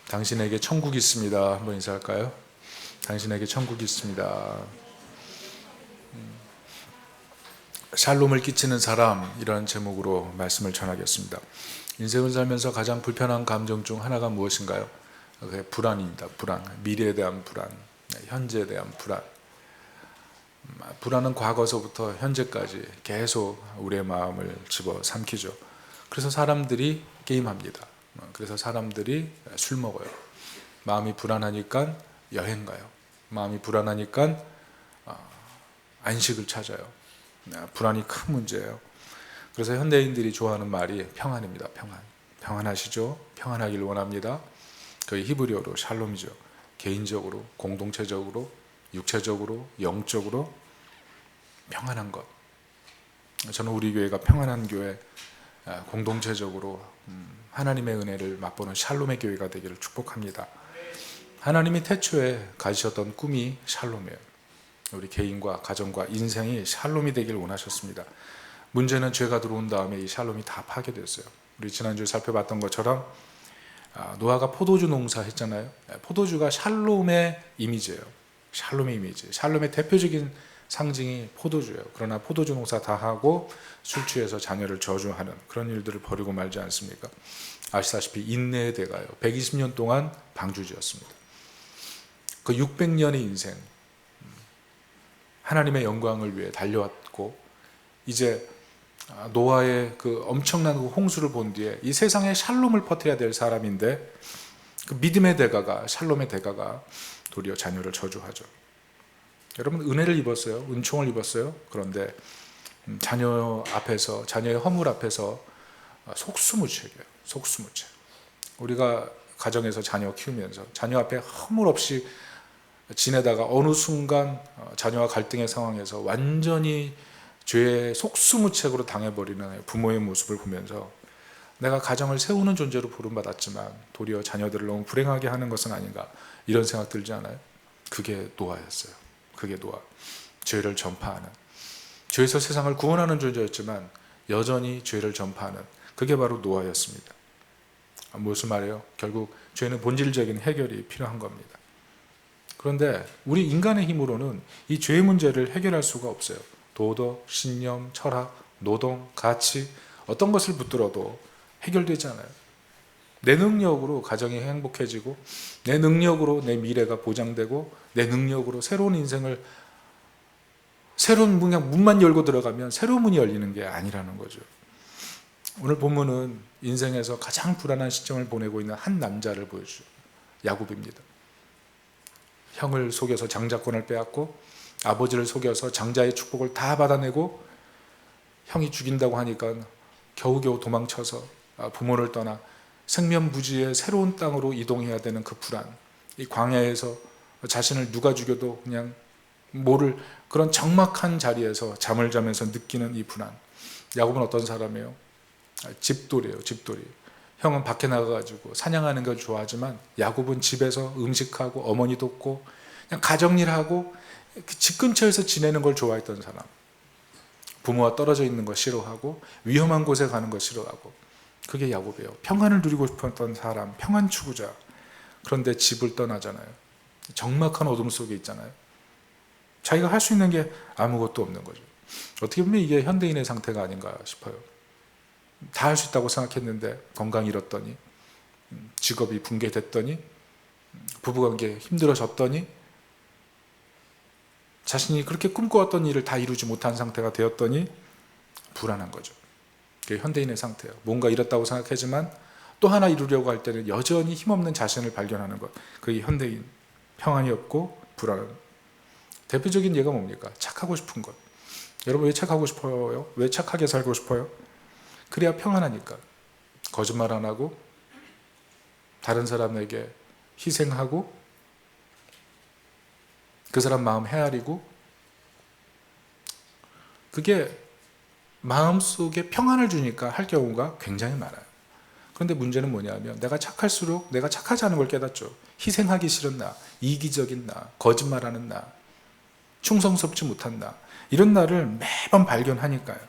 당신에게 천국이 있습니다. 한번 인사할까요? 당신에게 천국이 있습니다. 샬롬을 끼치는 사람, 이런 제목으로 말씀을 전하겠습니다. 인생을 살면서 가장 불편한 감정 중 하나가 무엇인가요? 그게 불안입니다. 불안. 미래에 대한 불안, 현재에 대한 불안. 불안은 과거서부터 현재까지 계속 우리의 마음을 집어삼키죠. 그래서 사람들이 게임합니다. 그래서 사람들이 술 먹어요. 마음이 불안하니까 여행 가요. 마음이 불안하니까 안식을 찾아요. 불안이 큰 문제예요. 그래서 현대인들이 좋아하는 말이 평안입니다. 평안. 평안하시죠? 평안하길 원합니다. 그 히브리어로 샬롬이죠. 개인적으로, 공동체적으로, 육체적으로, 영적으로 평안한 것. 저는 우리 교회가 평안한 교회, 공동체적으로 하나님의 은혜를 맛보는 샬롬의 교회가 되기를 축복합니다. 하나님이 태초에 가지셨던 꿈이 샬롬이에요. 우리 개인과 가정과 인생이 샬롬이 되길 원하셨습니다. 문제는 죄가 들어온 다음에 이 샬롬이 다 파괴됐어요. 우리 지난주에 살펴봤던 것처럼 노아가 포도주 농사했잖아요. 포도주가 샬롬의 이미지예요. 샬롬의 이미지. 샬롬의 대표적인 상징이 포도주예요. 그러나 포도주 농사 다 하고 술 취해서 자녀를 저주하는 그런 일들을 벌이고 말지 않습니까? 아시다시피 인내의 대가요. 120년 동안 방주지였습니다. 그 600년의 인생, 하나님의 영광을 위해 달려왔고, 이제 노아의 그 엄청난 홍수를 본 뒤에 이 세상에 샬롬을 퍼뜨려야 될 사람인데, 그 믿음의 대가가, 샬롬의 대가가 도리어 자녀를 저주하죠. 여러분, 은혜를 입었어요. 은총을 입었어요. 그런데 자녀 앞에서, 자녀의 허물 앞에서 속수무책이에요. 속수무책. 우리가 가정에서 자녀 키우면서 자녀 앞에 허물 없이 지내다가 어느 순간 자녀와 갈등의 상황에서 완전히 죄의 속수무책으로 당해버리는 부모의 모습을 보면서 내가 가정을 세우는 존재로 부름받았지만 도리어 자녀들을 너무 불행하게 하는 것은 아닌가, 이런 생각 들지 않아요? 그게 노아였어요. 그게 노아. 죄를 전파하는, 죄에서 세상을 구원하는 존재였지만 여전히 죄를 전파하는, 그게 바로 노아였습니다. 무슨 말이에요? 결국 죄는 본질적인 해결이 필요한 겁니다. 그런데 우리 인간의 힘으로는 이 죄의 문제를 해결할 수가 없어요. 도덕, 신념, 철학, 노동, 가치, 어떤 것을 붙들어도 해결되지 않아요. 내 능력으로 가정이 행복해지고, 내 능력으로 내 미래가 보장되고, 내 능력으로 새로운 인생을, 새로운 그냥 문만 열고 들어가면 새로운 문이 열리는 게 아니라는 거죠. 오늘 본문은 인생에서 가장 불안한 시점을 보내고 있는 한 남자를 보여주죠. 야곱입니다. 형을 속여서 장자권을 빼앗고, 아버지를 속여서 장자의 축복을 다 받아내고, 형이 죽인다고 하니까 겨우겨우 도망쳐서 부모를 떠나 생면부지의 새로운 땅으로 이동해야 되는 그 불안, 이 광야에서 자신을 누가 죽여도 그냥 모를 그런 적막한 자리에서 잠을 자면서 느끼는 이 불안. 야곱은 어떤 사람이에요? 집돌이에요. 집돌이. 형은 밖에 나가가지고 사냥하는 걸 좋아하지만 야곱은 집에서 음식하고 어머니 돕고 그냥 가정일하고 집 근처에서 지내는 걸 좋아했던 사람. 부모와 떨어져 있는 거 싫어하고 위험한 곳에 가는 거 싫어하고, 그게 야곱이에요. 평안을 누리고 싶었던 사람, 평안 추구자. 그런데 집을 떠나잖아요. 적막한 어둠 속에 있잖아요. 자기가 할 수 있는 게 아무것도 없는 거죠. 어떻게 보면 이게 현대인의 상태가 아닌가 싶어요. 다 할 수 있다고 생각했는데 건강 잃었더니, 직업이 붕괴됐더니, 부부관계 힘들어졌더니, 자신이 그렇게 꿈꿔왔던 일을 다 이루지 못한 상태가 되었더니 불안한 거죠. 그게 현대인의 상태예요. 뭔가 잃었다고 생각하지만 또 하나 이루려고 할 때는 여전히 힘없는 자신을 발견하는 것. 그게 현대인. 평안이 없고 불안한. 대표적인 예가 뭡니까? 착하고 싶은 것. 여러분, 왜 착하고 싶어요? 왜 착하게 살고 싶어요? 그래야 평안하니까. 거짓말 안 하고, 다른 사람에게 희생하고, 그 사람 마음 헤아리고, 그게 마음속에 평안을 주니까 할 경우가 굉장히 많아요. 그런데 문제는 뭐냐면, 내가 착할수록 내가 착하지 않은 걸 깨닫죠. 희생하기 싫은 나, 이기적인 나, 거짓말하는 나, 충성스럽지 못한 나, 이런 나를 매번 발견하니까요.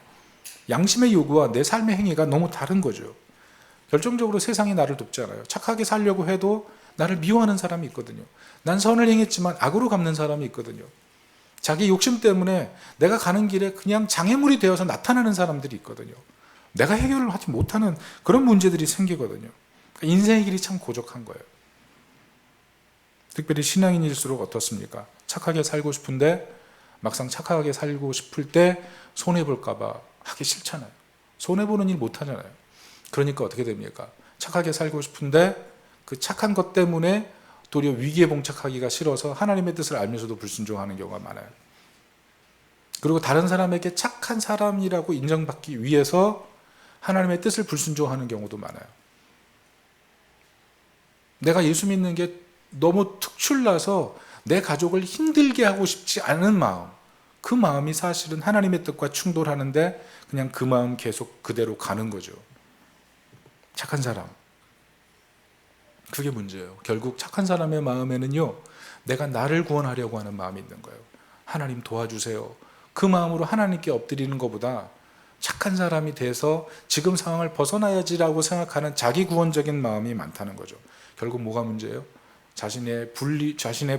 양심의 요구와 내 삶의 행위가 너무 다른 거죠. 결정적으로 세상이 나를 돕지 않아요. 착하게 살려고 해도 나를 미워하는 사람이 있거든요. 난 선을 행했지만 악으로 갚는 사람이 있거든요. 자기 욕심 때문에 내가 가는 길에 그냥 장애물이 되어서 나타나는 사람들이 있거든요. 내가 해결을 하지 못하는 그런 문제들이 생기거든요. 인생의 길이 참 고적한 거예요. 특별히 신앙인일수록 어떻습니까? 착하게 살고 싶은데 막상 착하게 살고 싶을 때 손해볼까 봐 하기 싫잖아요. 손해보는 일 못하잖아요. 그러니까 어떻게 됩니까? 착하게 살고 싶은데 그 착한 것 때문에 도리어 위기에 봉착하기가 싫어서 하나님의 뜻을 알면서도 불순종하는 경우가 많아요. 그리고 다른 사람에게 착한 사람이라고 인정받기 위해서 하나님의 뜻을 불순종하는 경우도 많아요. 내가 예수 믿는 게 너무 특출나서 내 가족을 힘들게 하고 싶지 않은 마음, 그 마음이 사실은 하나님의 뜻과 충돌하는데 그냥 그 마음 계속 그대로 가는 거죠. 착한 사람. 그게 문제예요. 결국 착한 사람의 마음에는요, 내가 나를 구원하려고 하는 마음이 있는 거예요. 하나님 도와주세요. 그 마음으로 하나님께 엎드리는 것보다 착한 사람이 돼서 지금 상황을 벗어나야지라고 생각하는 자기 구원적인 마음이 많다는 거죠. 결국 뭐가 문제예요? 자신의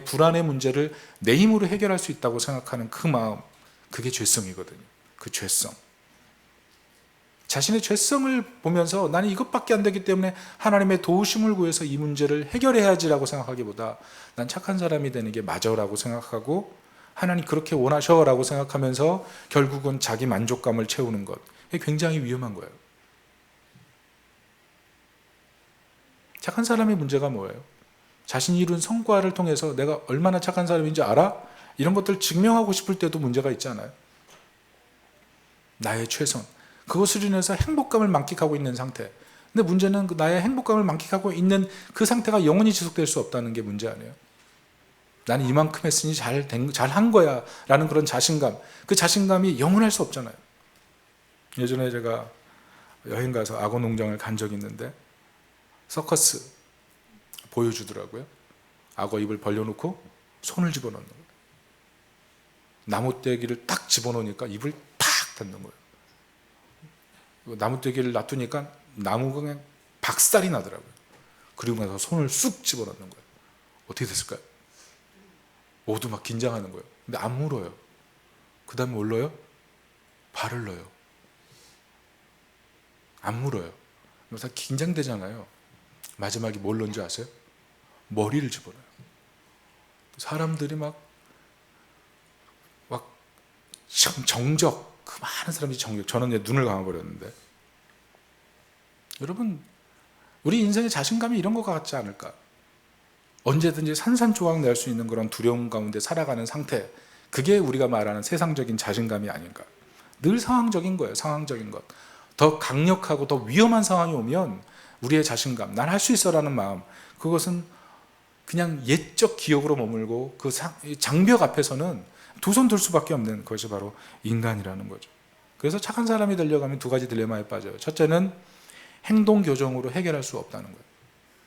불안의 문제를 내 힘으로 해결할 수 있다고 생각하는 그 마음, 그게 죄성이거든요. 그 죄성. 자신의 죄성을 보면서 나는 이것밖에 안 되기 때문에 하나님의 도우심을 구해서 이 문제를 해결해야지라고 생각하기보다 난 착한 사람이 되는 게 맞아라고 생각하고 하나님 그렇게 원하셔라고 생각하면서 결국은 자기 만족감을 채우는 것, 이게 굉장히 위험한 거예요. 착한 사람의 문제가 뭐예요? 자신이 이룬 성과를 통해서 내가 얼마나 착한 사람인지 알아? 이런 것들 증명하고 싶을 때도 문제가 있잖아요. 나의 최선, 그것을 인해서 행복감을 만끽하고 있는 상태. 근데 문제는 나의 행복감을 만끽하고 있는 그 상태가 영원히 지속될 수 없다는 게 문제 아니에요? 나는 이만큼 했으니 잘한 거야 라는 그런 자신감, 그 자신감이 영원할 수 없잖아요. 예전에 제가 여행 가서 악어 농장을 간 적이 있는데 서커스 보여주더라고요. 악어 입을 벌려놓고 손을 집어넣는 거예요. 나무떼기를 딱 집어넣으니까 입을 탁 닫는 거예요. 나무떼기를 놔두니까 나무가 그냥 박살이 나더라고요. 그리고 나서 손을 쑥 집어넣는 거예요. 어떻게 됐을까요? 모두 막 긴장하는 거예요. 근데 안 물어요. 그 다음에 뭘 넣어요? 발을 넣어요. 안 물어요. 그래서 긴장되잖아요. 마지막에 뭘 넣은 줄 아세요? 머리를 집어넣어요. 사람들이 막 정적, 그 많은 사람들이 정적. 저는 이제 눈을 감아버렸는데. 여러분, 우리 인생의 자신감이 이런 것 같지 않을까? 언제든지 산산조각 낼 수 있는 그런 두려움 가운데 살아가는 상태, 그게 우리가 말하는 세상적인 자신감이 아닌가. 늘 상황적인 거예요. 상황적인 것. 더 강력하고 더 위험한 상황이 오면 우리의 자신감, 난 할 수 있어라는 마음, 그것은 그냥 옛적 기억으로 머물고 그 장벽 앞에서는 두 손 들 수밖에 없는 것이 바로 인간이라는 거죠. 그래서 착한 사람이 되려고 하면 두 가지 딜레마에 빠져요. 첫째는 행동 교정으로 해결할 수 없다는 거예요.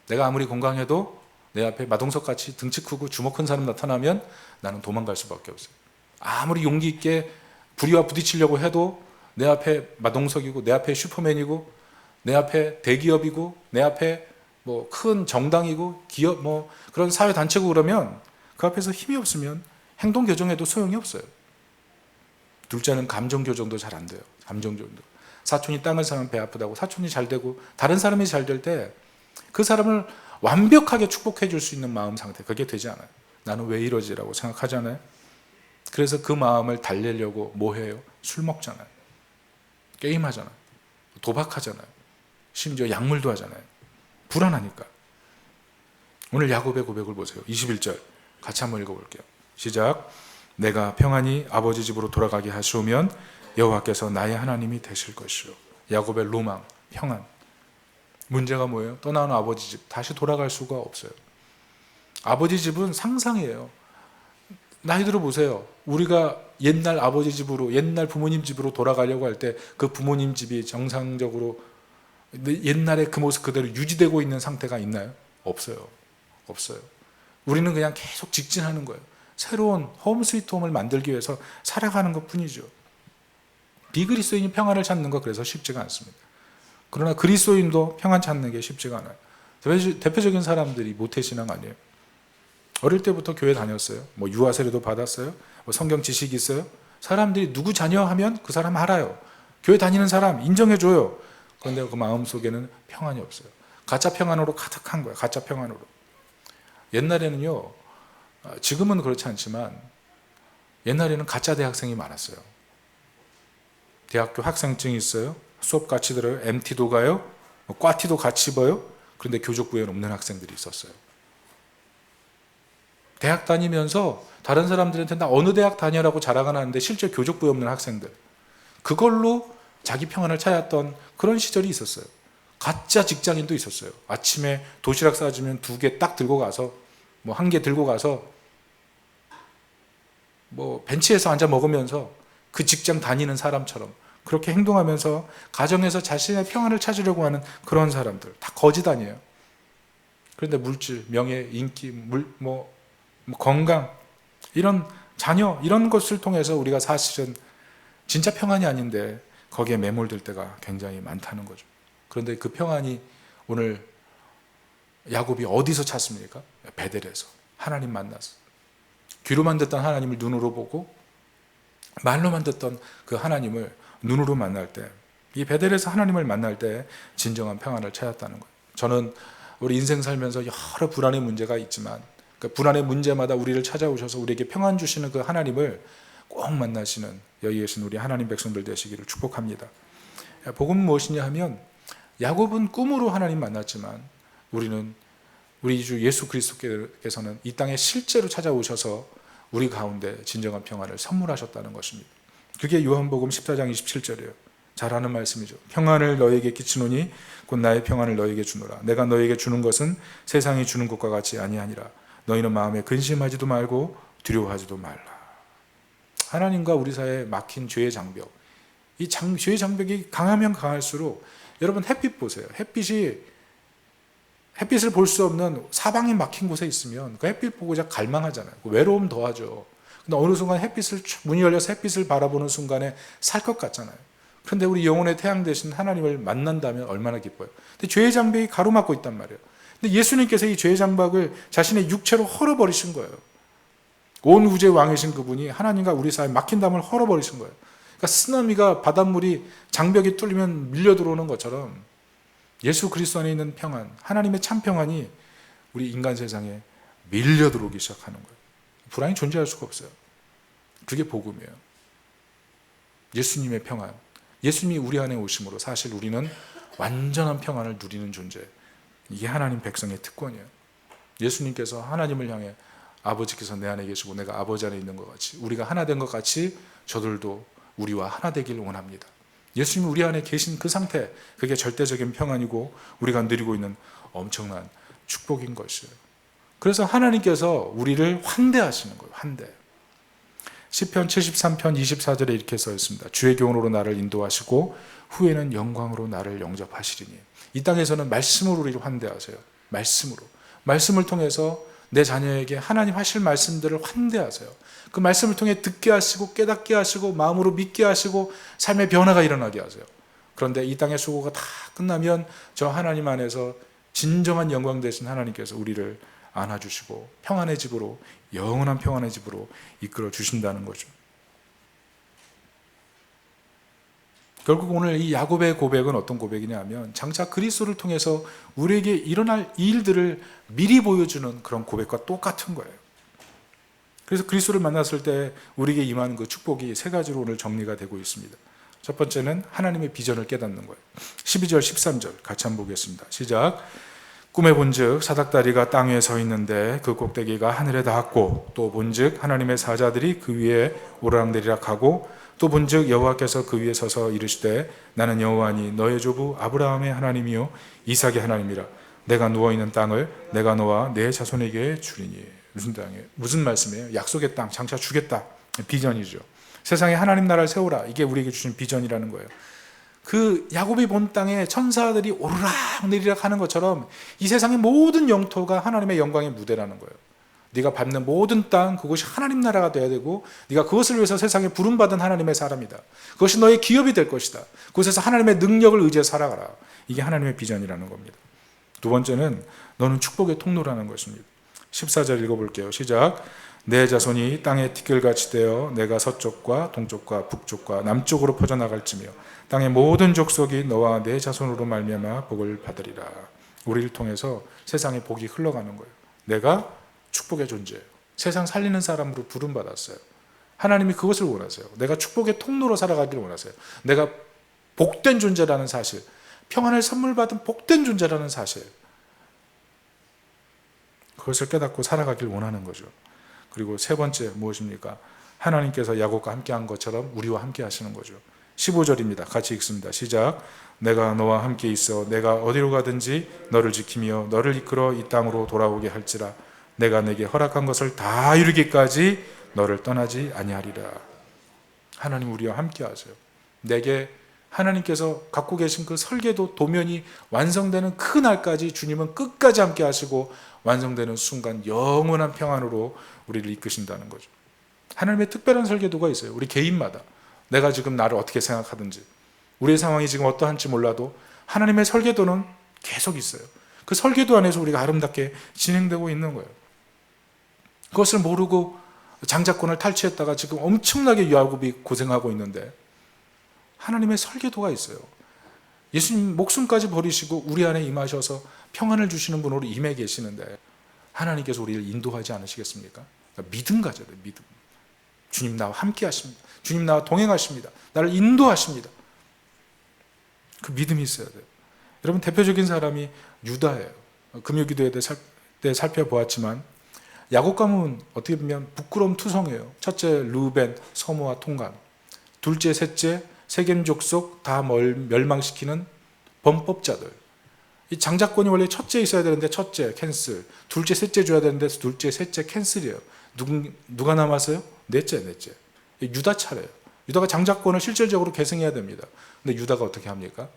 내가 아무리 건강해도 내 앞에 마동석같이 등치 크고 주먹 큰 사람 나타나면 나는 도망갈 수밖에 없어요. 아무리 용기 있게 불의와 부딪히려고 해도 내 앞에 마동석이고 내 앞에 슈퍼맨이고 내 앞에 대기업이고 내 앞에 뭐 큰 정당이고 기업 뭐 그런 사회 단체고 그러면 그 앞에서 힘이 없으면 행동 교정에도 소용이 없어요. 둘째는 감정 교정도 잘 안 돼요. 감정 교정도. 사촌이 땅을 사면 배 아프다고 사촌이 잘 되고 다른 사람이 잘 될 때 그 사람을 완벽하게 축복해 줄 수 있는 마음 상태, 그게 되지 않아요. 나는 왜 이러지라고 생각하잖아요. 그래서 그 마음을 달래려고 뭐 해요? 술 먹잖아요. 게임하잖아요. 도박하잖아요. 심지어 약물도 하잖아요. 불안하니까. 오늘 야곱의 고백을 보세요. 21절 같이 한번 읽어볼게요. 시작. 내가 평안히 아버지 집으로 돌아가게 하시오면 여호와께서 나의 하나님이 되실 것이요. 야곱의 로망, 평안. 문제가 뭐예요? 떠나온 아버지 집, 다시 돌아갈 수가 없어요. 아버지 집은 상상이에요. 나이 들어보세요. 우리가 옛날 아버지 집으로, 옛날 부모님 집으로 돌아가려고 할 때 그 부모님 집이 정상적으로 옛날의 그 모습 그대로 유지되고 있는 상태가 있나요? 없어요. 없어요. 우리는 그냥 계속 직진하는 거예요. 새로운 홈 스위트 홈을 만들기 위해서 살아가는 것 뿐이죠. 비그리스도인이 평안을 찾는 거 그래서 쉽지가 않습니다. 그러나 그리스도인도 평안 찾는 게 쉽지가 않아요. 대표적인 사람들이 모태신앙 아니에요? 어릴 때부터 교회 다녔어요. 뭐 유아 세례도 받았어요. 뭐 성경 지식이 있어요. 사람들이 누구 자녀 하면 그 사람 알아요. 교회 다니는 사람 인정해줘요. 그런데 그 마음속에는 평안이 없어요. 가짜 평안으로 가득한 거예요. 가짜 평안으로. 옛날에는요, 지금은 그렇지 않지만 옛날에는 가짜 대학생이 많았어요. 대학교 학생증이 있어요. 수업 같이 들어요. MT도 가요. 과티도 같이 입어요. 그런데 교족부에 없는 학생들이 있었어요. 대학 다니면서 다른 사람들한테 나 어느 대학 다녀라고 자랑은 하는데 실제 교족부에 없는 학생들. 그걸로 자기 평안을 찾았던 그런 시절이 있었어요. 가짜 직장인도 있었어요. 아침에 도시락 싸주면 2개 딱 들고 가서 뭐 1개 들고 가서 뭐 벤치에서 앉아 먹으면서 그 직장 다니는 사람처럼 그렇게 행동하면서 가정에서 자신의 평안을 찾으려고 하는 그런 사람들. 다 거짓 아니에요. 그런데 물질, 명예, 인기, 건강, 이런 자녀, 이런 것을 통해서 우리가 사실은 진짜 평안이 아닌데 거기에 매몰될 때가 굉장히 많다는 거죠. 그런데 그 평안이 오늘 야곱이 어디서 찾습니까? 베델에서. 하나님 만나서. 귀로만 듣던 하나님을 눈으로 보고 말로만 듣던 그 하나님을 눈으로 만날 때, 이 베델에서 하나님을 만날 때 진정한 평안을 찾았다는 거예요. 저는 우리 인생 살면서 여러 불안의 문제가 있지만 그 불안의 문제마다 우리를 찾아오셔서 우리에게 평안 주시는 그 하나님을 꼭 만나시는 여기 계신 우리 하나님 백성들 되시기를 축복합니다. 복음은 무엇이냐 하면 야곱은 꿈으로 하나님 만났지만 우리 주 예수 그리스도께서는 이 땅에 실제로 찾아오셔서 우리 가운데 진정한 평안을 선물하셨다는 것입니다. 그게 요한복음 14장 27절이에요. 잘 아는 말씀이죠. 평안을 너에게 끼치노니 곧 나의 평안을 너에게 주노라. 내가 너에게 주는 것은 세상이 주는 것과 같이 아니하니라. 너희는 마음에 근심하지도 말고 두려워하지도 말라. 하나님과 우리 사이에 막힌 죄의 장벽. 이 죄의 장벽이 강하면 강할수록 여러분 햇빛 보세요. 햇빛을 볼 수 없는 사방이 막힌 곳에 있으면 그 햇빛 보고자 갈망하잖아요. 외로움 더하죠. 근데 어느 순간 문이 열려서 햇빛을 바라보는 순간에 살 것 같잖아요. 그런데 우리 영혼의 태양 되신 하나님을 만난다면 얼마나 기뻐요. 근데 죄의 장벽이 가로막고 있단 말이에요. 근데 예수님께서 이 죄의 장벽을 자신의 육체로 헐어버리신 거예요. 온 우주의 왕이신 그분이 하나님과 우리 사이에 막힌 담을 헐어버리신 거예요. 그러니까 쓰나미가 바닷물이 장벽이 뚫리면 밀려 들어오는 것처럼 예수 그리스도 안에 있는 평안, 하나님의 참 평안이 우리 인간 세상에 밀려 들어오기 시작하는 거예요. 불안이 존재할 수가 없어요. 그게 복음이에요. 예수님의 평안. 예수님이 우리 안에 오심으로 사실 우리는 완전한 평안을 누리는 존재. 이게 하나님 백성의 특권이에요. 예수님께서 하나님을 향해 아버지께서 내 안에 계시고 내가 아버지 안에 있는 것 같이 우리가 하나 된 것 같이 저들도 우리와 하나 되길 원합니다. 예수님이 우리 안에 계신 그 상태, 그게 절대적인 평안이고 우리가 누리고 있는 엄청난 축복인 것이에요. 그래서 하나님께서 우리를 환대하시는 거예요. 환대. 시편 73편 24절에 이렇게 써 있습니다. 주의 교훈으로 나를 인도하시고 후에는 영광으로 나를 영접하시리니. 이 땅에서는 말씀으로 우리를 환대하세요. 말씀으로. 말씀을 통해서 내 자녀에게 하나님 하실 말씀들을 환대하세요. 그 말씀을 통해 듣게 하시고 깨닫게 하시고 마음으로 믿게 하시고 삶의 변화가 일어나게 하세요. 그런데 이 땅의 수고가 다 끝나면 저 하나님 안에서 진정한 영광 되신 하나님께서 우리를 안아주시고 평안의 집으로, 영원한 평안의 집으로 이끌어 주신다는 거죠. 결국 오늘 이 야곱의 고백은 어떤 고백이냐 하면 장차 그리스도를 통해서 우리에게 일어날 일들을 미리 보여주는 그런 고백과 똑같은 거예요. 그래서 그리스도를 만났을 때 우리에게 임하는 그 축복이 3가지로 오늘 정리가 되고 있습니다. 첫 번째는 하나님의 비전을 깨닫는 거예요. 12절 13절 같이 한번 보겠습니다. 시작. 꿈에 본즉 사닥다리가 땅 위에 서 있는데 그 꼭대기가 하늘에 닿았고 또 본즉 하나님의 사자들이 그 위에 오르락내리락 하고 또 본즉 여호와께서 그 위에 서서 이르시되 나는 여호와니 너의 조부 아브라함의 하나님이요 이삭의 하나님이라. 내가 누워있는 땅을 내가 너와 내 자손에게 주리니. 무슨 땅이에요? 무슨 말씀이에요? 약속의 땅 장차 주겠다. 비전이죠. 세상에 하나님 나라를 세우라. 이게 우리에게 주신 비전이라는 거예요. 그 야곱이 본 땅에 천사들이 오르락 내리락 하는 것처럼 이 세상의 모든 영토가 하나님의 영광의 무대라는 거예요. 네가 밟는 모든 땅 그것이 하나님 나라가 돼야 되고 네가 그것을 위해서 세상에 부름받은 하나님의 사람이다. 그것이 너의 기업이 될 것이다. 그곳에서 하나님의 능력을 의지해 살아가라. 이게 하나님의 비전이라는 겁니다. 두 번째는 너는 축복의 통로라는 것입니다. 14절 읽어볼게요. 시작. 내 자손이 땅의 티끌같이 되어 내가 서쪽과 동쪽과 북쪽과 남쪽으로 퍼져나갈지며 땅의 모든 족속이 너와 내 자손으로 말미암아 복을 받으리라. 우리를 통해서 세상에 복이 흘러가는 거예요. 내가 축복의 존재예요. 세상 살리는 사람으로 부름받았어요. 하나님이 그것을 원하세요. 내가 축복의 통로로 살아가기를 원하세요. 내가 복된 존재라는 사실, 평안을 선물 받은 복된 존재라는 사실, 그것을 깨닫고 살아가길 원하는 거죠. 그리고 세 번째 무엇입니까? 하나님께서 야곱과 함께한 것처럼 우리와 함께 하시는 거죠. 15절입니다. 같이 읽습니다. 시작. 내가 너와 함께 있어 내가 어디로 가든지 너를 지키며 너를 이끌어 이 땅으로 돌아오게 할지라. 내가 내게 허락한 것을 다 이루기까지 너를 떠나지 아니하리라. 하나님 우리와 함께 하세요. 내게 하나님께서 갖고 계신 그 설계도 도면이 완성되는 그 날까지 주님은 끝까지 함께 하시고 완성되는 순간 영원한 평안으로 우리를 이끄신다는 거죠. 하나님의 특별한 설계도가 있어요. 우리 개인마다. 내가 지금 나를 어떻게 생각하든지 우리의 상황이 지금 어떠한지 몰라도 하나님의 설계도는 계속 있어요. 그 설계도 안에서 우리가 아름답게 진행되고 있는 거예요. 그것을 모르고 장자권을 탈취했다가 지금 엄청나게 야곱이 고생하고 있는데 하나님의 설계도가 있어요. 예수님 목숨까지 버리시고 우리 안에 임하셔서 평안을 주시는 분으로 임해 계시는데 하나님께서 우리를 인도하지 않으시겠습니까? 그러니까 믿음 가져야 돼요. 믿음. 주님 나와 함께 하십니다. 주님 나와 동행하십니다. 나를 인도하십니다. 그 믿음이 있어야 돼요. 여러분 대표적인 사람이 유다예요. 금요기도회 때 살펴보았지만 야곱 가문 어떻게 보면 부끄러움 투성이에요. 첫째 루벤 서무와 통간, 둘째 셋째 세겜 족속 다 멸망시키는 범법자들. 이 장자권이 원래 첫째 있어야 되는데 첫째 캔슬, 둘째 셋째 줘야 되는데 둘째 셋째 캔슬이에요. 누가 남았어요? 넷째. 유다 차례예요. 유다가 장자권을 실질적으로 계승해야 됩니다. 근데 유다가 어떻게 합니까?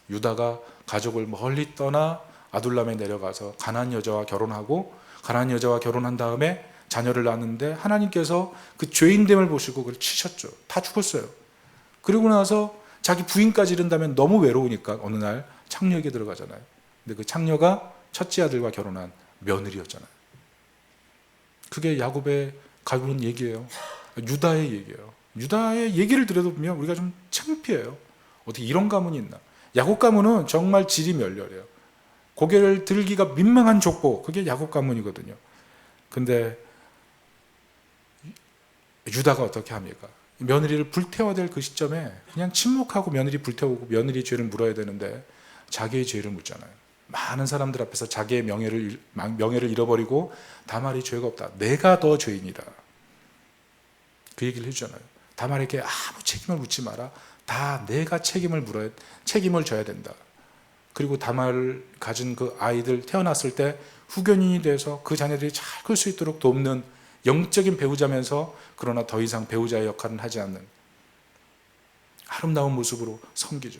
유다가 가족을 멀리 떠나 아둘람에 내려가서 가나안 여자와 결혼하고 가나안 여자와 결혼한 다음에 자녀를 낳았는데 하나님께서 그 죄인됨을 보시고 그걸 치셨죠. 다 죽었어요. 그리고 나서 자기 부인까지 이른다면 너무 외로우니까 어느 날 창녀에게 들어가잖아요. 근데 그 창녀가 첫째 아들과 결혼한 며느리였잖아요. 그게 야곱의 가군 얘기예요. 유다의 얘기예요. 유다의 얘기를 들여다보면 우리가 좀 창피해요. 어떻게 이런 가문이 있나. 야곱 가문은 정말 질이 멸렬해요. 고개를 들기가 민망한 족보, 그게 야곱 가문이거든요. 근데 유다가 어떻게 합니까? 며느리를 불태워야 될 그 시점에 그냥 침묵하고 며느리 불태우고 며느리 죄를 물어야 되는데 자기의 죄를 묻잖아요. 많은 사람들 앞에서 자기의 명예를 잃어버리고 다말이 죄가 없다. 내가 더 죄인이다. 그 얘기를 해주잖아요. 다말에게 아무 책임을 묻지 마라. 다 내가 책임을 져야 된다. 그리고 다말을 가진 그 아이들 태어났을 때 후견인이 돼서 그 자녀들이 잘 클 수 있도록 돕는 영적인 배우자면서 그러나 더 이상 배우자의 역할은 하지 않는 아름다운 모습으로 섬기죠.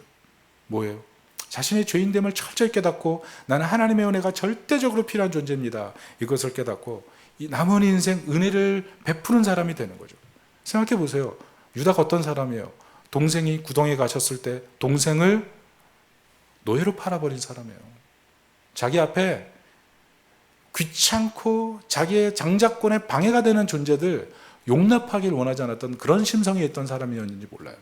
뭐예요? 자신의 죄인됨을 철저히 깨닫고 나는 하나님의 은혜가 절대적으로 필요한 존재입니다. 이것을 깨닫고 이 남은 인생 은혜를 베푸는 사람이 되는 거죠. 생각해 보세요. 유다가 어떤 사람이에요? 동생이 구덩이에 가셨을 때 동생을 노예로 팔아버린 사람이에요. 자기 앞에 귀찮고 자기의 장자권에 방해가 되는 존재들 용납하길 원하지 않았던 그런 심성이 있던 사람이었는지 몰라요.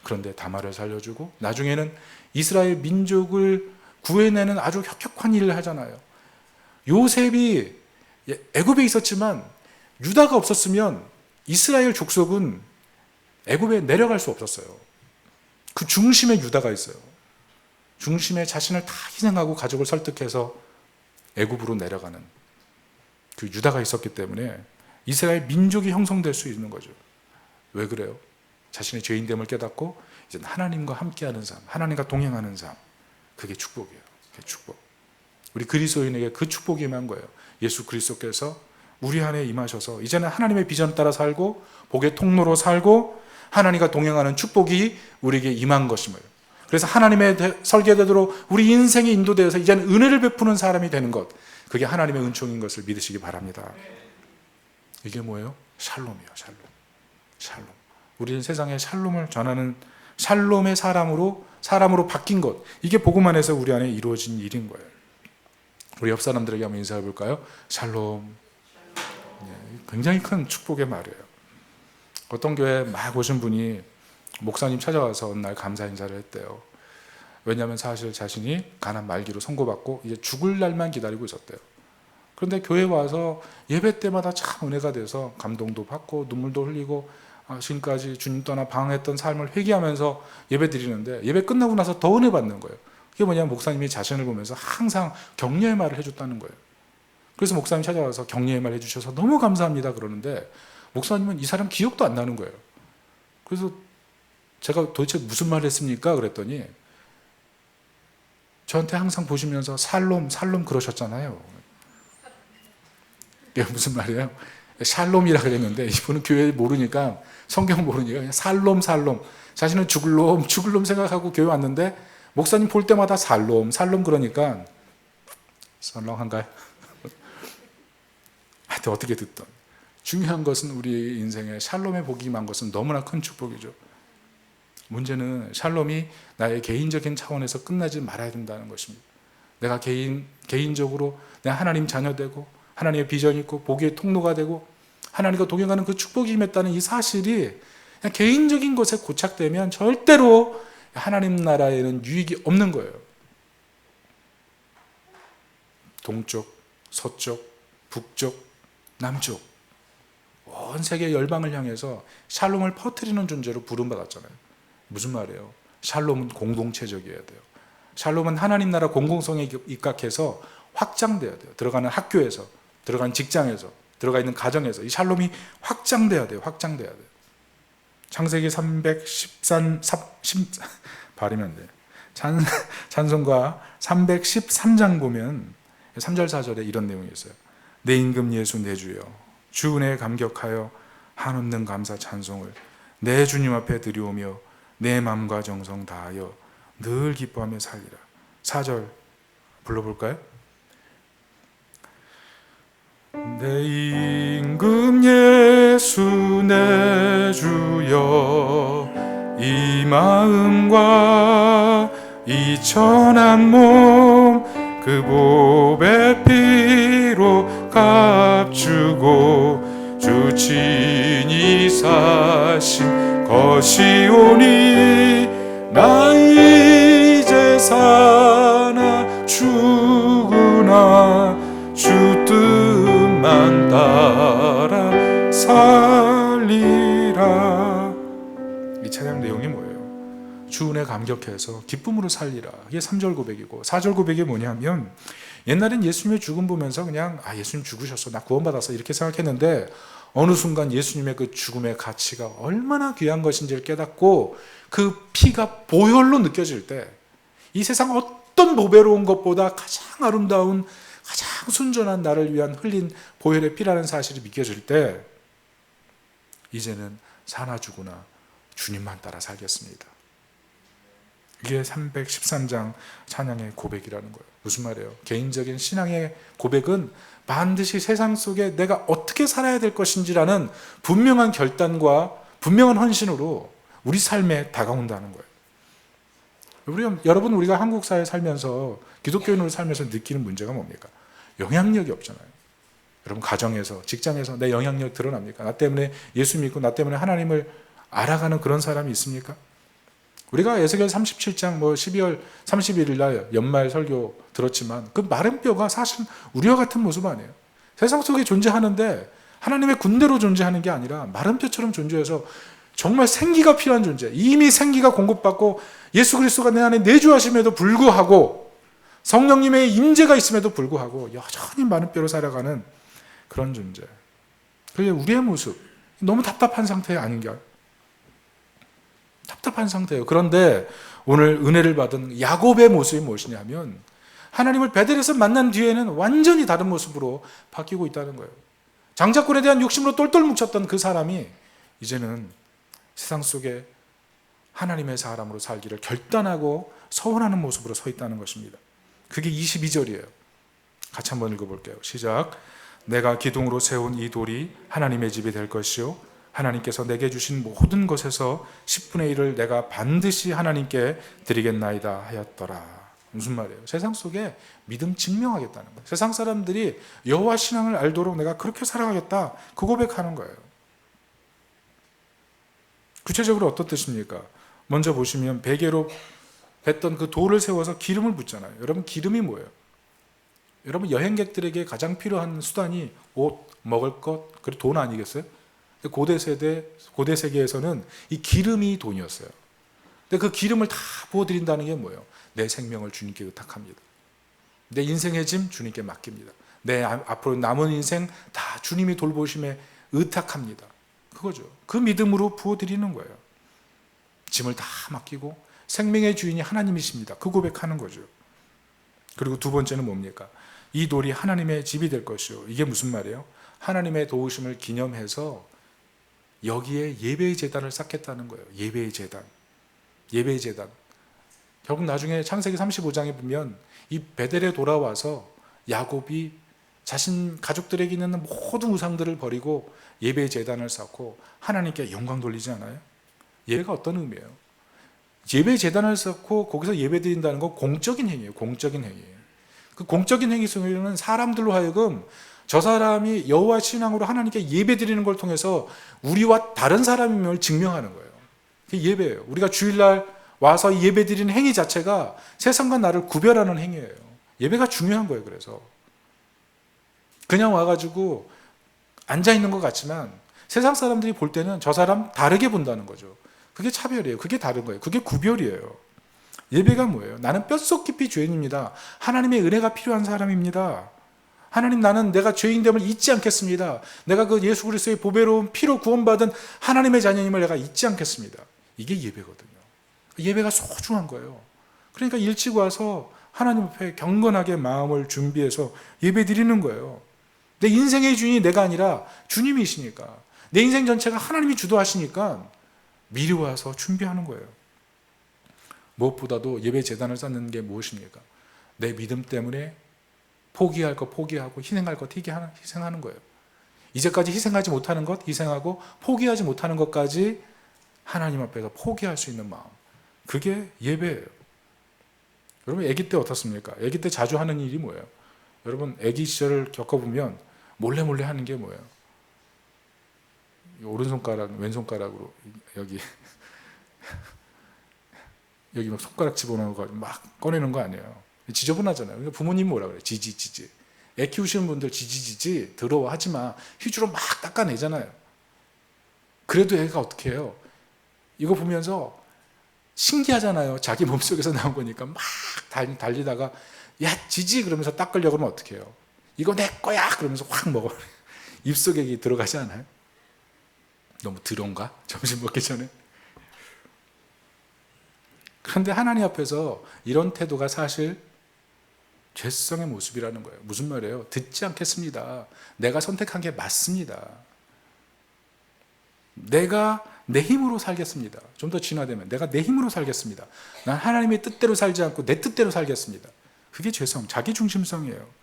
그런데 다말을 살려주고 나중에는 이스라엘 민족을 구해내는 아주 혁혁한 일을 하잖아요. 요셉이 애굽에 있었지만 유다가 없었으면 이스라엘 족속은 애굽에 내려갈 수 없었어요. 그 중심에 유다가 있어요. 중심에 자신을 다 희생하고 가족을 설득해서 애굽으로 내려가는 그 유다가 있었기 때문에 이스라엘 민족이 형성될 수 있는 거죠. 왜 그래요? 자신의 죄인됨을 깨닫고 이제 하나님과 함께하는 삶, 하나님과 동행하는 삶, 그게 축복이에요. 그게 축복. 우리 그리스도인에게 그 축복이 임한 거예요. 예수 그리스도께서 우리 안에 임하셔서 이제는 하나님의 비전을 따라 살고 복의 통로로 살고 하나님과 동행하는 축복이 우리에게 임한 것임을. 그래서 하나님의 설계대로 우리 인생이 인도되어서 이제는 은혜를 베푸는 사람이 되는 것, 그게 하나님의 은총인 것을 믿으시기 바랍니다. 이게 뭐예요? 샬롬이에요. 샬롬. 우리는 세상에 샬롬을 전하는 샬롬의 사람으로 바뀐 것, 이게 복음 안에서 우리 안에 이루어진 일인 거예요. 우리 옆 사람들에게 한번 인사해 볼까요? 샬롬. 굉장히 큰 축복의 말이에요. 어떤 교회 막 오신 분이 목사님 찾아와서 어느 날 감사 인사를 했대요. 왜냐하면 사실 자신이 가난 말기로 선고받고 이제 죽을 날만 기다리고 있었대요. 그런데 교회 와서 예배 때마다 참 은혜가 돼서 감동도 받고 눈물도 흘리고 지금까지 주님 떠나 방황했던 삶을 회개하면서 예배 드리는데 예배 끝나고 나서 더 은혜 받는 거예요. 그게 뭐냐면 목사님이 자신을 보면서 항상 격려의 말을 해줬다는 거예요. 그래서 목사님 찾아와서 격려의 말 해주셔서 너무 감사합니다 그러는데 목사님은 이 사람 기억도 안 나는 거예요. 그래서 제가 도대체 무슨 말을 했습니까? 그랬더니 저한테 항상 보시면서 살롬 그러셨잖아요. 이게 무슨 말이에요? 샬롬이라 그랬는데 이분은 교회 모르니까 성경 모르니까 그냥 살롬 자신은 죽을 놈 생각하고 교회 왔는데 목사님 볼 때마다 살롬 그러니까 썰렁한가요? 하여튼 어떻게 듣던 중요한 것은 우리 인생에 샬롬의 복이 임한 것은 너무나 큰 축복이죠. 문제는 샬롬이 나의 개인적인 차원에서 끝나지 말아야 된다는 것입니다. 내가 개인적으로 내가 하나님 자녀되고 하나님의 비전이 있고 복의 통로가 되고 하나님과 동행하는 그 축복이 임했다는 이 사실이 그냥 개인적인 것에 고착되면 절대로 하나님 나라에는 유익이 없는 거예요. 동쪽, 서쪽, 북쪽, 남쪽 온 세계 열방을 향해서 샬롬을 퍼뜨리는 존재로 부름받았잖아요. 무슨 말이에요? 샬롬은 공동체적이어야 돼요. 샬롬은 하나님 나라 공공성에 입각해서 확장돼야 돼요. 들어가는 학교에서, 들어가는 직장에서, 들어가 있는 가정에서 이 샬롬이 확장돼야 돼요. 창세기 313장 찬송가 313장 보면 3절 4절에 이런 내용이 있어요. 내 임금 예수 내 주여 주 은혜에 감격하여 한없는 감사 찬송을 내 주님 앞에 드리오며 내 마음과 정성 다하여 늘 기뻐하며 살리라. 4절 불러볼까요? 내 임금 예수 내 주여 이 마음과 이 천한 몸 그 보배 피로 값주고 주 친히 사신 것이오니 나 이제 사나 죽으나 주 뜻만 따라 살리라. 이 찬양 내용이 뭐예요? 주 은혜 감격해서 기쁨으로 살리라. 이게 3절 고백이고 4절 고백이 뭐냐면 옛날엔 예수님의 죽음 보면서 그냥 예수님 죽으셨어 나 구원받았어 이렇게 생각했는데 어느 순간 예수님의 그 죽음의 가치가 얼마나 귀한 것인지를 깨닫고 그 피가 보혈로 느껴질 때 이 세상 어떤 보배로운 것보다 가장 아름다운 가장 순전한 나를 위한 흘린 보혈의 피라는 사실이 믿겨질 때 이제는 사나 죽으나 주님만 따라 살겠습니다. 이게 313장 찬양의 고백이라는 거예요. 무슨 말이에요? 개인적인 신앙의 고백은 반드시 세상 속에 내가 어떻게 살아야 될 것인지라는 분명한 결단과 분명한 헌신으로 우리 삶에 다가온다는 거예요. 여러분 우리가 한국 사회에 살면서 기독교인으로 살면서 느끼는 문제가 뭡니까? 영향력이 없잖아요. 여러분 가정에서 직장에서 내 영향력 드러납니까? 나 때문에 예수 믿고 나 때문에 하나님을 알아가는 그런 사람이 있습니까? 우리가 에스겔 37장 12월 31일 날 연말 설교 들었지만 그 마른 뼈가 사실 우리와 같은 모습 아니에요. 세상 속에 존재하는데 하나님의 군대로 존재하는 게 아니라 마른 뼈처럼 존재해서 정말 생기가 필요한 존재, 이미 생기가 공급받고 예수 그리스도가 내 안에 내주하심에도 불구하고 성령님의 임재가 있음에도 불구하고 여전히 마른 뼈로 살아가는 그런 존재. 그게 우리의 모습. 너무 답답한 상태 아닌가요? 답답한 상태예요. 그런데 오늘 은혜를 받은 야곱의 모습이 무엇이냐면 하나님을 베델에서 만난 뒤에는 완전히 다른 모습으로 바뀌고 있다는 거예요. 장자권에 대한 욕심으로 똘똘 뭉쳤던 그 사람이 이제는 세상 속에 하나님의 사람으로 살기를 결단하고 서원하는 모습으로 서 있다는 것입니다. 그게 22절이에요. 같이 한번 읽어볼게요. 시작. 내가 기둥으로 세운 이 돌이 하나님의 집이 될 것이요 하나님께서 내게 주신 모든 것에서 10분의 1을 내가 반드시 하나님께 드리겠나이다 하였더라. 무슨 말이에요? 세상 속에 믿음 증명하겠다는 거예요. 세상 사람들이 여호와 신앙을 알도록 내가 그렇게 살아가겠다. 그 고백하는 거예요. 구체적으로 어떤 뜻입니까? 먼저 보시면 베개로 뱉던 그 돌을 세워서 기름을 붓잖아요. 여러분 기름이 뭐예요? 여러분 여행객들에게 가장 필요한 수단이 옷, 먹을 것, 그리고 돈 아니겠어요? 고대 세계에서는 이 기름이 돈이었어요. 근데 그 기름을 다 부어드린다는 게 뭐예요? 내 생명을 주님께 의탁합니다. 내 인생의 짐 주님께 맡깁니다. 내 앞으로 남은 인생 다 주님이 돌보심에 의탁합니다. 그거죠. 그 믿음으로 부어드리는 거예요. 짐을 다 맡기고 생명의 주인이 하나님이십니다. 그 고백하는 거죠. 그리고 두 번째는 뭡니까? 이 돌이 하나님의 집이 될 것이요. 이게 무슨 말이에요? 하나님의 도우심을 기념해서 여기에 예배의 제단을 쌓겠다는 거예요. 예배의 제단. 예배의 제단. 결국 나중에 창세기 35장에 보면 이 베델에 돌아와서 야곱이 자신 가족들에게 있는 모든 우상들을 버리고 예배의 제단을 쌓고 하나님께 영광 돌리지 않아요? 예배가 어떤 의미예요? 예배의 제단을 쌓고 거기서 예배 드린다는 건 공적인 행위예요. 공적인 행위예요. 그 공적인 행위 속에는 사람들로 하여금 저 사람이 여호와 신앙으로 하나님께 예배 드리는 걸 통해서 우리와 다른 사람임을 증명하는 거예요. 그게 예배예요. 우리가 주일날 와서 예배 드리는 행위 자체가 세상과 나를 구별하는 행위예요. 예배가 중요한 거예요. 그래서 그냥 와가지고 앉아있는 것 같지만 세상 사람들이 볼 때는 저 사람 다르게 본다는 거죠. 그게 차별이에요. 그게 다른 거예요. 그게 구별이에요. 예배가 뭐예요? 나는 뼛속 깊이 죄인입니다. 하나님의 은혜가 필요한 사람입니다. 하나님, 나는 내가 죄인됨을 잊지 않겠습니다. 내가 그 예수 그리스도의 보배로운 피로 구원받은 하나님의 자녀임을 내가 잊지 않겠습니다. 이게 예배거든요. 예배가 소중한 거예요. 그러니까 일찍 와서 하나님 앞에 경건하게 마음을 준비해서 예배 드리는 거예요. 내 인생의 주인이 내가 아니라 주님이시니까, 내 인생 전체가 하나님이 주도하시니까 미리 와서 준비하는 거예요. 무엇보다도 예배 제단을 쌓는 게 무엇입니까? 내 믿음 때문에 포기할 것 포기하고 희생할 것 희생하는 거예요. 이제까지 희생하지 못하는 것 희생하고 포기하지 못하는 것까지 하나님 앞에서 포기할 수 있는 마음. 그게 예배예요. 여러분 아기 때 어떻습니까? 아기 때 자주 하는 일이 뭐예요? 여러분 아기 시절을 겪어보면 몰래 하는 게 뭐예요? 오른손가락 왼손가락으로 여기 막 손가락 집어넣고 막 꺼내는 거 아니에요. 지저분하잖아요. 그러니까 부모님 뭐라 그래요? 지지. 애 키우시는 분들 지지 더러워 하지마. 휴지로 막 닦아내잖아요. 그래도 애가 어떻게 해요? 이거 보면서 신기하잖아요. 자기 몸속에서 나온 거니까 막 달리다가 야 지지 그러면서 닦으려고 하면 어떻게 해요? 이거 내 거야 그러면서 확 먹어. 입속에 들어가지 않아요? 너무 더러운가? 점심 먹기 전에. 그런데 하나님 앞에서 이런 태도가 사실 죄성의 모습이라는 거예요. 무슨 말이에요? 듣지 않겠습니다. 내가 선택한 게 맞습니다. 내가 내 힘으로 살겠습니다. 좀 더 진화되면 내가 내 힘으로 살겠습니다. 난 하나님의 뜻대로 살지 않고 내 뜻대로 살겠습니다. 그게 죄성, 자기중심성이에요.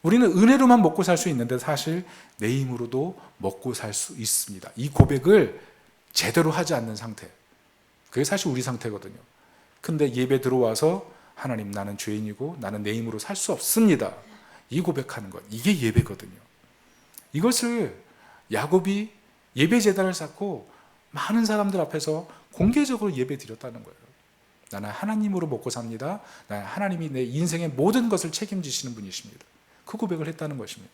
우리는 은혜로만 먹고 살 수 있는데 사실 내 힘으로도 먹고 살 수 있습니다. 이 고백을 제대로 하지 않는 상태. 그게 사실 우리 상태거든요. 근데 예배 들어와서 하나님 나는 죄인이고 나는 내 힘으로 살 수 없습니다. 이 고백하는 것. 이게 예배거든요. 이것을 야곱이 예배 제단을 쌓고 많은 사람들 앞에서 공개적으로 예배 드렸다는 거예요. 나는 하나님으로 먹고 삽니다. 나는 하나님이 내 인생의 모든 것을 책임지시는 분이십니다. 그 고백을 했다는 것입니다.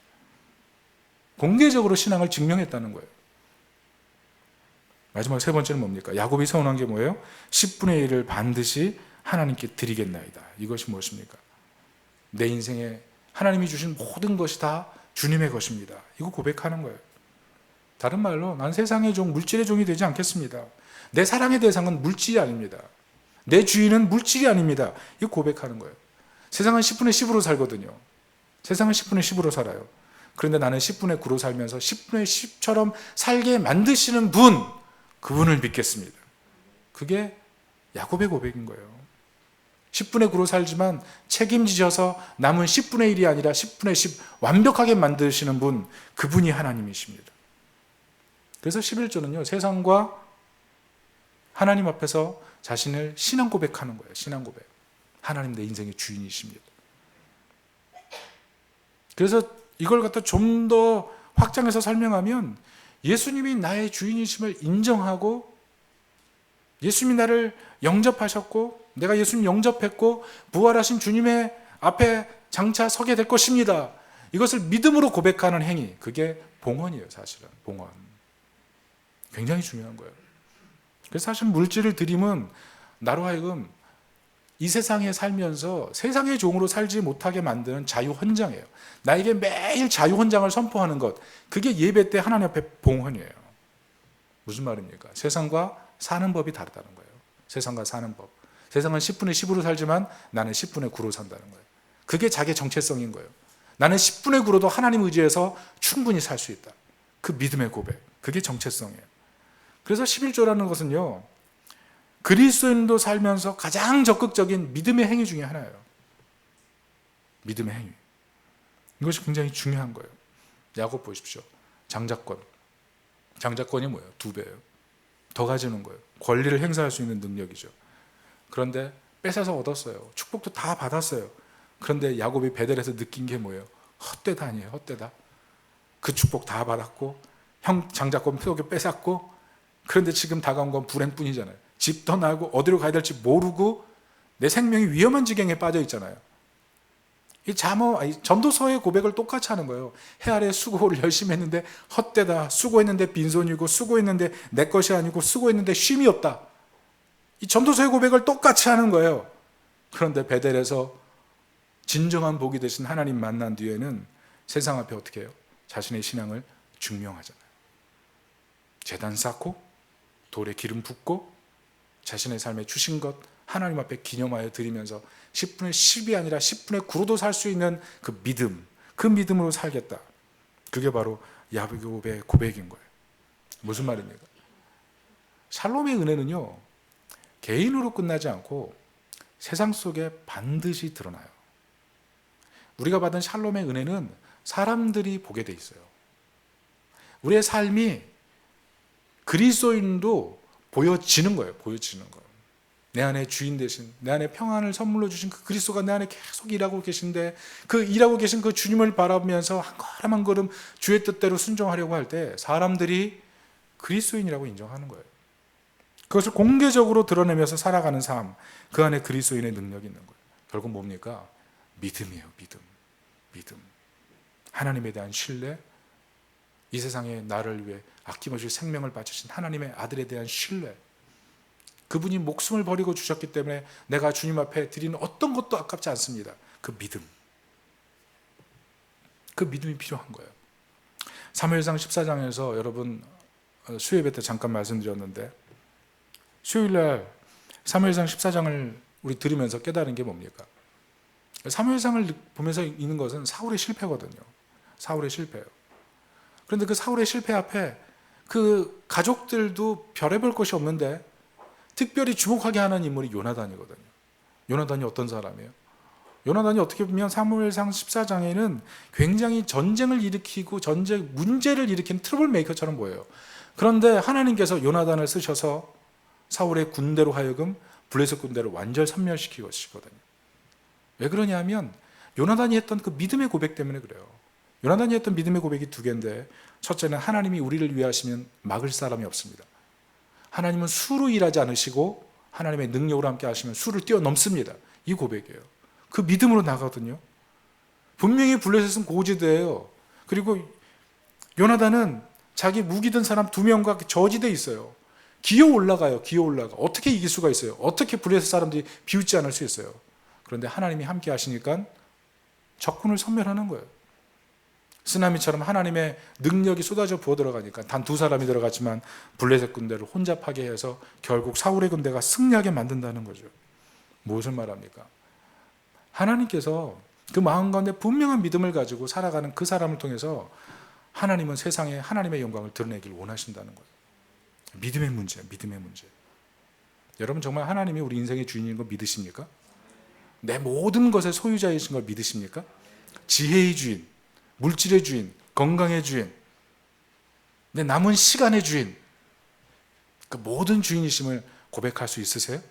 공개적으로 신앙을 증명했다는 거예요. 마지막 세 번째는 뭡니까? 야곱이 서운한 게 뭐예요? 10분의 1을 반드시 하나님께 드리겠나이다. 이것이 무엇입니까? 내 인생에 하나님이 주신 모든 것이 다 주님의 것입니다. 이거 고백하는 거예요. 다른 말로 난 세상의 종, 물질의 종이 되지 않겠습니다. 내 사랑의 대상은 물질이 아닙니다. 내 주인은 물질이 아닙니다. 이거 고백하는 거예요. 세상은 10분의 10으로 살거든요. 세상은 10분의 10으로 살아요. 그런데 나는 10분의 9로 살면서 10분의 10처럼 살게 만드시는 분, 그분을 믿겠습니다. 그게 야곱의 고백인 거예요. 10분의 9로 살지만 책임지셔서 남은 10분의 1이 아니라 10분의 10 완벽하게 만드시는 분, 그분이 하나님이십니다. 그래서 11조는요, 세상과 하나님 앞에서 자신을 신앙 고백하는 거예요. 신앙 고백. 하나님 내 인생의 주인이십니다. 그래서 이걸 갖다 좀 더 확장해서 설명하면 예수님이 나의 주인이심을 인정하고 예수님이 나를 영접하셨고 내가 예수님 영접했고 부활하신 주님의 앞에 장차 서게 될 것입니다. 이것을 믿음으로 고백하는 행위, 그게 봉헌이에요. 사실은 봉헌 굉장히 중요한 거예요. 그래서 사실 물질을 드림은 나로 하여금 이 세상에 살면서 세상의 종으로 살지 못하게 만드는 자유헌장이에요. 나에게 매일 자유헌장을 선포하는 것, 그게 예배 때 하나님 앞에 봉헌이에요. 무슨 말입니까? 세상과 사는 법이 다르다는 거예요. 세상과 사는 법. 세상은 10분의 10으로 살지만 나는 10분의 9로 산다는 거예요. 그게 자기의 정체성인 거예요. 나는 10분의 9로도 하나님 의지해서 충분히 살 수 있다. 그 믿음의 고백, 그게 정체성이에요. 그래서 11조라는 것은요, 그리스도인도 살면서 가장 적극적인 믿음의 행위 중에 하나예요. 믿음의 행위. 이것이 굉장히 중요한 거예요. 야곱 보십시오. 장자권. 장자권이 뭐예요? 2배예요. 더 가지는 거예요. 권리를 행사할 수 있는 능력이죠. 그런데 뺏어서 얻었어요. 축복도 다 받았어요. 그런데 야곱이 베델에서 느낀 게 뭐예요? 헛되다 아니에요. 헛되다. 그 축복 다 받았고 형 장자권 표기 뺏었고, 그런데 지금 다가온 건 불행뿐이잖아요. 집도 나고 어디로 가야 될지 모르고 내 생명이 위험한 지경에 빠져 있잖아요. 이 전도서의 고백을 똑같이 하는 거예요. 해 아래 수고를 열심히 했는데 헛되다. 수고했는데 빈손이고 수고했는데 내 것이 아니고 수고했는데 쉼이 없다. 이 전도서의 고백을 똑같이 하는 거예요. 그런데 베델에서 진정한 복이 되신 하나님 만난 뒤에는 세상 앞에 어떻게 해요? 자신의 신앙을 증명하잖아요. 제단 쌓고 돌에 기름 붓고 자신의 삶에 주신 것 하나님 앞에 기념하여 드리면서 10분의 10이 아니라 10분의 9로도 살 수 있는 그 믿음, 그 믿음으로 살겠다. 그게 바로 야곱의 고백인 거예요. 무슨 말입니까? 샬롬의 은혜는요, 개인으로 끝나지 않고 세상 속에 반드시 드러나요. 우리가 받은 샬롬의 은혜는 사람들이 보게 돼 있어요. 우리의 삶이 그리스도인도 보여지는 거예요. 보여지는 거예요. 내 안에 주인 되신, 내 안에 평안을 선물로 주신 그 그리스도가 내 안에 계속 일하고 계신데, 그 일하고 계신 그 주님을 바라보면서 한 걸음 한 걸음 주의 뜻대로 순종하려고 할 때 사람들이 그리스도인이라고 인정하는 거예요. 그것을 공개적으로 드러내면서 살아가는 삶, 그 안에 그리스도인의 능력이 있는 거예요. 결국 뭡니까? 믿음이에요. 믿음. 하나님에 대한 신뢰, 이 세상에 나를 위해 아낌없이 생명을 바치신 하나님의 아들에 대한 신뢰, 그분이 목숨을 버리고 주셨기 때문에 내가 주님 앞에 드리는 어떤 것도 아깝지 않습니다. 그 믿음, 그 믿음이 필요한 거예요. 사무엘상 14장에서 여러분 수요예배 때 잠깐 말씀드렸는데, 수요일날 사무엘상 14장을 우리 들으면서 깨달은 게 뭡니까? 사무엘상을 보면서 있는 것은 사울의 실패거든요. 사울의 실패예요. 그런데 그 사울의 실패 앞에 그 가족들도 별의별 것이 없는데 특별히 주목하게 하는 인물이 요나단이거든요. 요나단이 어떤 사람이에요? 요나단이 어떻게 보면 사무엘상 14장에는 굉장히 전쟁을 일으키고 전쟁 문제를 일으키는 트러블 메이커처럼 보여요. 그런데 하나님께서 요나단을 쓰셔서 사울의 군대로 하여금 블레셋 군대를 완전 섬멸시키시거든요. 왜 그러냐면 요나단이 했던 그 믿음의 고백 때문에 그래요. 요나단이 했던 믿음의 고백이 2개인데, 첫째는 하나님이 우리를 위하시면 막을 사람이 없습니다. 하나님은 수로 일하지 않으시고 하나님의 능력으로 함께 하시면 수를 뛰어넘습니다. 이 고백이에요. 그 믿음으로 나가거든요. 분명히 블레셋은 고지대예요. 그리고 요나단은 자기 무기 든 사람 2명과 저지대에 있어요. 기어 올라가요. 어떻게 이길 수가 있어요? 어떻게 블레셋 사람들이 비웃지 않을 수 있어요? 그런데 하나님이 함께 하시니까 적군을 섬멸하는 거예요. 쓰나미처럼 하나님의 능력이 쏟아져 부어 들어가니까 단 2사람이 들어갔지만 블레셋 군대를 혼자 파괴해서 결국 사울의 군대가 승리하게 만든다는 거죠. 무엇을 말합니까? 하나님께서 그 마음 가운데 분명한 믿음을 가지고 살아가는 그 사람을 통해서 하나님은 세상에 하나님의 영광을 드러내길 원하신다는 거예요. 믿음의 문제. 여러분 정말 하나님이 우리 인생의 주인인 거 믿으십니까? 내 모든 것의 소유자이신 걸 믿으십니까? 지혜의 주인, 물질의 주인, 건강의 주인, 내 남은 시간의 주인, 그 모든 주인이심을 고백할 수 있으세요?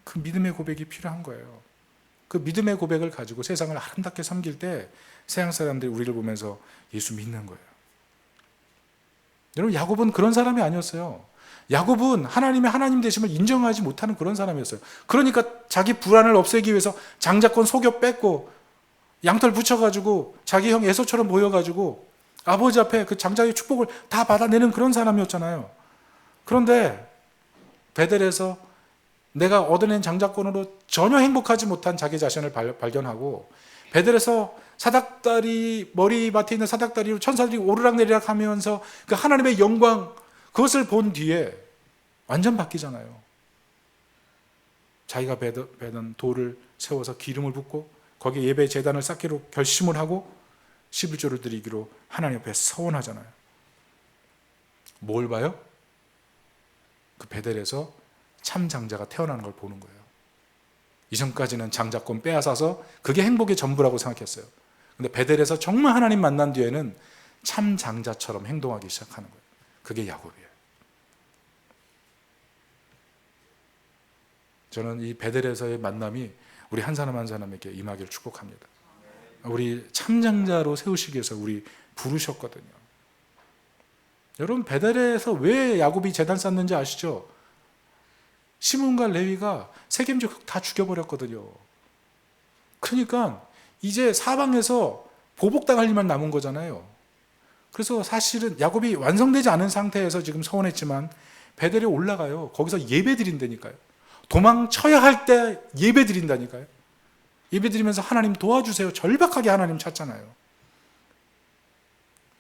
그 믿음의 고백이 필요한 거예요. 그 믿음의 고백을 가지고 세상을 아름답게 섬길 때 세상 사람들이 우리를 보면서 예수 믿는 거예요. 여러분, 야곱은 그런 사람이 아니었어요. 야곱은 하나님의 하나님 되심을 인정하지 못하는 그런 사람이었어요. 그러니까 자기 불안을 없애기 위해서 장자권 속여 뺏고 양털 붙여가지고 자기 형 에서처럼 보여가지고 아버지 앞에 그 장자의 축복을 다 받아내는 그런 사람이었잖아요. 그런데 베델에서 내가 얻어낸 장자권으로 전혀 행복하지 못한 자기 자신을 발견하고 베델에서 사닥다리, 머리맡에 있는 사닥다리로 천사들이 오르락내리락 하면서 그 하나님의 영광, 그것을 본 뒤에 완전 바뀌잖아요. 자기가 베던 돌을 세워서 기름을 붓고 거기에 예배 제단을 쌓기로 결심을 하고 11조를 드리기로 하나님 앞에 서원하잖아요. 뭘 봐요? 그 베델에서 참 장자가 태어나는 걸 보는 거예요. 이전까지는 장자권 빼앗아서 그게 행복의 전부라고 생각했어요. 근데 베델에서 정말 하나님 만난 뒤에는 참 장자처럼 행동하기 시작하는 거예요. 그게 야곱이에요. 저는 이 베델에서의 만남이 우리 한 사람 한 사람에게 임하기를 축복합니다. 우리 참장자로 세우시기 위해서 우리 부르셨거든요. 여러분, 베델에서 왜 야곱이 제단 쌓는지 아시죠? 시몬과 레위가 세겜 족속 다 죽여버렸거든요. 그러니까 이제 사방에서 보복당할 일만 남은 거잖아요. 그래서 사실은 야곱이 완성되지 않은 상태에서 지금 서원했지만 베델에 올라가요. 거기서 예배 드린다니까요. 도망쳐야 할 때 예배 드린다니까요. 예배 드리면서 하나님 도와주세요. 절박하게 하나님 찾잖아요.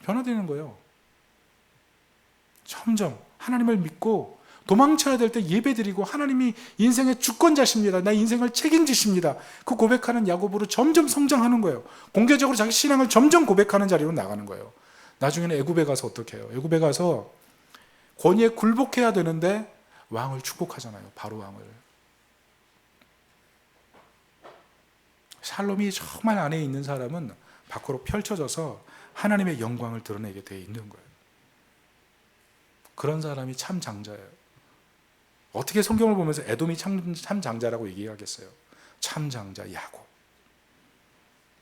변화되는 거예요. 점점 하나님을 믿고 도망쳐야 될 때 예배 드리고 하나님이 인생의 주권자십니다. 나 인생을 책임지십니다. 그 고백하는 야곱으로 점점 성장하는 거예요. 공개적으로 자기 신앙을 점점 고백하는 자리로 나가는 거예요. 나중에는 애굽에 가서 어떻게 해요? 애굽에 가서 권위에 굴복해야 되는데 왕을 축복하잖아요. 바로 왕을. 샬롬이 정말 안에 있는 사람은 밖으로 펼쳐져서 하나님의 영광을 드러내게 되어 있는 거예요. 그런 사람이 참 장자예요. 어떻게 성경을 보면서 에돔이 참 장자라고 얘기하겠어요? 참 장자 야곱.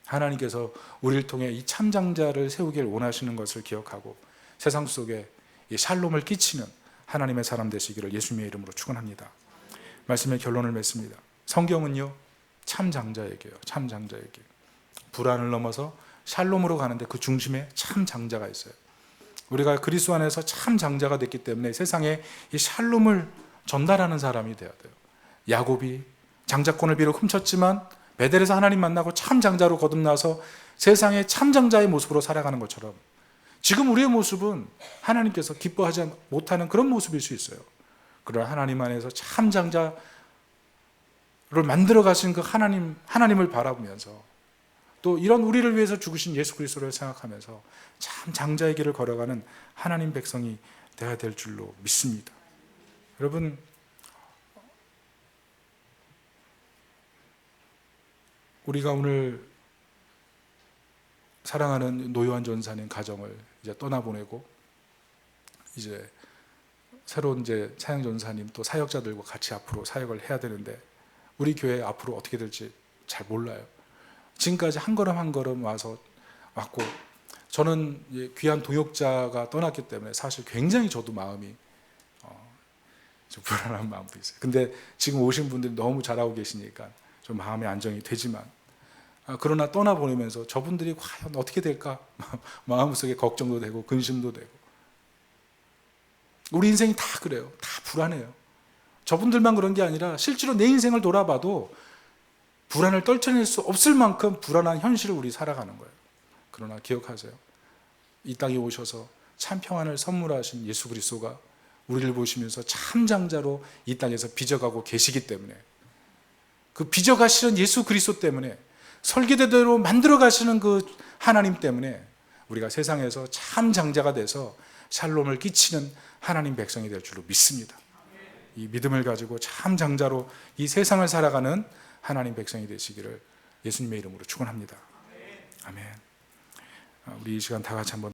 하나님께서 우리를 통해 이 참 장자를 세우길 원하시는 것을 기억하고 세상 속에 이 샬롬을 끼치는 하나님의 사람 되시기를 예수님의 이름으로 축원합니다. 말씀의 결론을 맺습니다. 성경은요, 참 장자에게요. 참 장자에게. 불안을 넘어서 샬롬으로 가는데 그 중심에 참 장자가 있어요. 우리가 그리스도 안에서 참 장자가 됐기 때문에 세상에 이 샬롬을 전달하는 사람이 되어야 돼요. 야곱이 장자권을 비록 훔쳤지만 베델에서 하나님 만나고 참 장자로 거듭나서 세상의 참 장자의 모습으로 살아가는 것처럼 지금 우리의 모습은 하나님께서 기뻐하지 못하는 그런 모습일 수 있어요. 그러나 하나님 안에서 참 장자를 만들어 가신 그 하나님을 바라보면서 또 이런 우리를 위해서 죽으신 예수 그리스도를 생각하면서 참 장자의 길을 걸어가는 하나님 백성이 되어야 될 줄로 믿습니다. 여러분, 우리가 오늘 사랑하는 노요한 전사님 가정을 이제 떠나보내고 이제 새로운 이제 차영 전사님 또 사역자들과 같이 앞으로 사역을 해야 되는데 우리 교회 앞으로 어떻게 될지 잘 몰라요. 지금까지 한 걸음 한 걸음 왔고 저는 귀한 동역자가 떠났기 때문에 사실 굉장히 저도 마음이 좀 불안한 마음도 있어요. 근데 지금 오신 분들이 너무 잘하고 계시니까 좀 마음의 안정이 되지만 그러나 떠나보내면서 저분들이 과연 어떻게 될까 마음속에 걱정도 되고 근심도 되고 우리 인생이 다 그래요. 다 불안해요. 저분들만 그런 게 아니라 실제로 내 인생을 돌아봐도 불안을 떨쳐낼 수 없을 만큼 불안한 현실을 우리 살아가는 거예요. 그러나 기억하세요. 이 땅에 오셔서 참 평안을 선물하신 예수 그리스도가 우리를 보시면서 참 장자로 이 땅에서 빚어가고 계시기 때문에 그 빚어가시는 예수 그리스도 때문에 설계대로 만들어 가시는 그 하나님 때문에 우리가 세상에서 참 장자가 돼서 샬롬을 끼치는 하나님 백성이 될 줄로 믿습니다. 이 믿음을 가지고 참 장자로 이 세상을 살아가는 하나님 백성이 되시기를 예수님의 이름으로 축원합니다. 아멘. 우리 이 시간 다 같이 한번